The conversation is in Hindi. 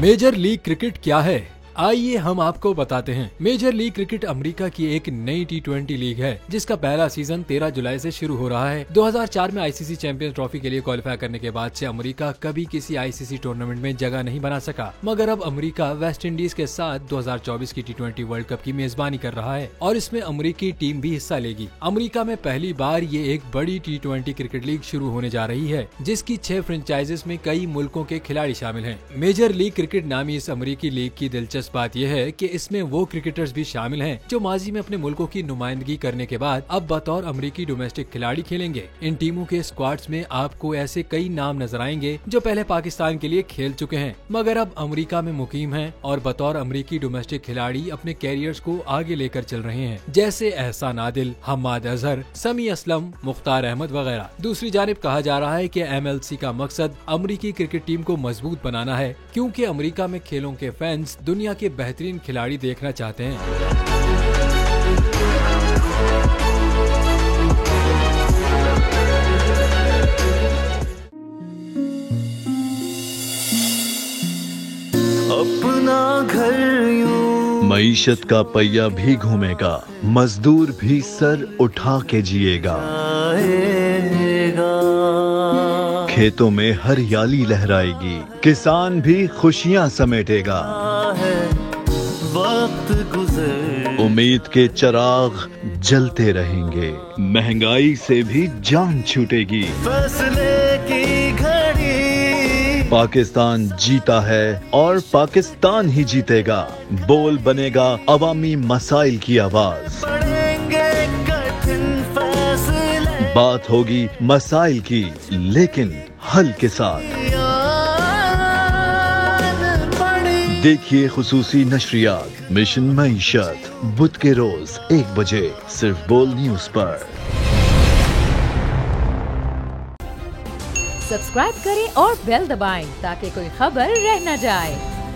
मेजर लीग क्रिकेट क्या है, आइए हम आपको बताते हैं। मेजर लीग क्रिकेट अमेरिका की एक नई T20 लीग है जिसका पहला सीजन 13 जुलाई से शुरू हो रहा है। 2004 में आईसीसी चैंपियंस ट्रॉफी के लिए क्वालिफाई करने के बाद से अमेरिका कभी किसी आईसीसी टूर्नामेंट में जगह नहीं बना सका, मगर अब अमेरिका वेस्ट इंडीज के साथ 2024 की T20 वर्ल्ड कप की मेजबानी कर रहा है और इसमें अमेरिकी टीम भी हिस्सा लेगी। अमेरिका में पहली बार ये एक बड़ी T20 क्रिकेट लीग शुरू होने जा रही है जिसकी 6 फ्रेंचाइजेस में कई मुल्कों के खिलाड़ी शामिल हैं। मेजर लीग क्रिकेट नामी इस अमेरिकी लीग की दिलचस्प बात यह है कि इसमें वो क्रिकेटर्स भी शामिल हैं जो माजी में अपने मुल्कों की नुमाइंदगी करने के बाद अब बतौर अमेरिकी डोमेस्टिक खिलाड़ी खेलेंगे। इन टीमों के स्क्वाड्स में आपको ऐसे कई नाम नजर आएंगे जो पहले पाकिस्तान के लिए खेल चुके हैं मगर अब अमेरिका में मुकीम हैं और बतौर अमेरिकी डोमेस्टिक खिलाड़ी अपने कैरियर्स को आगे लेकर चल रहे हैं, जैसे एहसान आदिल, हम्माद अजहर, समी असलम, मुख्तार अहमद वगैरह। दूसरी जानिब कहा जा रहा है कि MLC का मकसद अमेरिकी क्रिकेट टीम को मजबूत बनाना है क्योंकि अमेरिका में खेलों के फैंस दुनिया के बेहतरीन खिलाड़ी देखना चाहते हैं। अपना घर यूं मईशत का पहिया भी घूमेगा, मजदूर भी सर उठा के जिएगा। खेतों में हरियाली लहराएगी, किसान भी खुशियां समेटेगा। वक्त गुजर उम्मीद के चिराग जलते रहेंगे, महंगाई से भी जान छूटेगी। फैसले की घड़ी पाकिस्तान जीता है और पाकिस्तान ही जीतेगा। बोल बनेगा अवामी मसाइल की आवाज। पड़ेंगे कठिन फैसले, बात होगी मसाइल की लेकिन हल के साथ। देखिए खुसूसी नशरियात मिशन मईशत बुध के रोज 1 बजे सिर्फ बोल न्यूज पर। सब्सक्राइब करें और बेल दबाएं ताकि कोई खबर रह न जाए।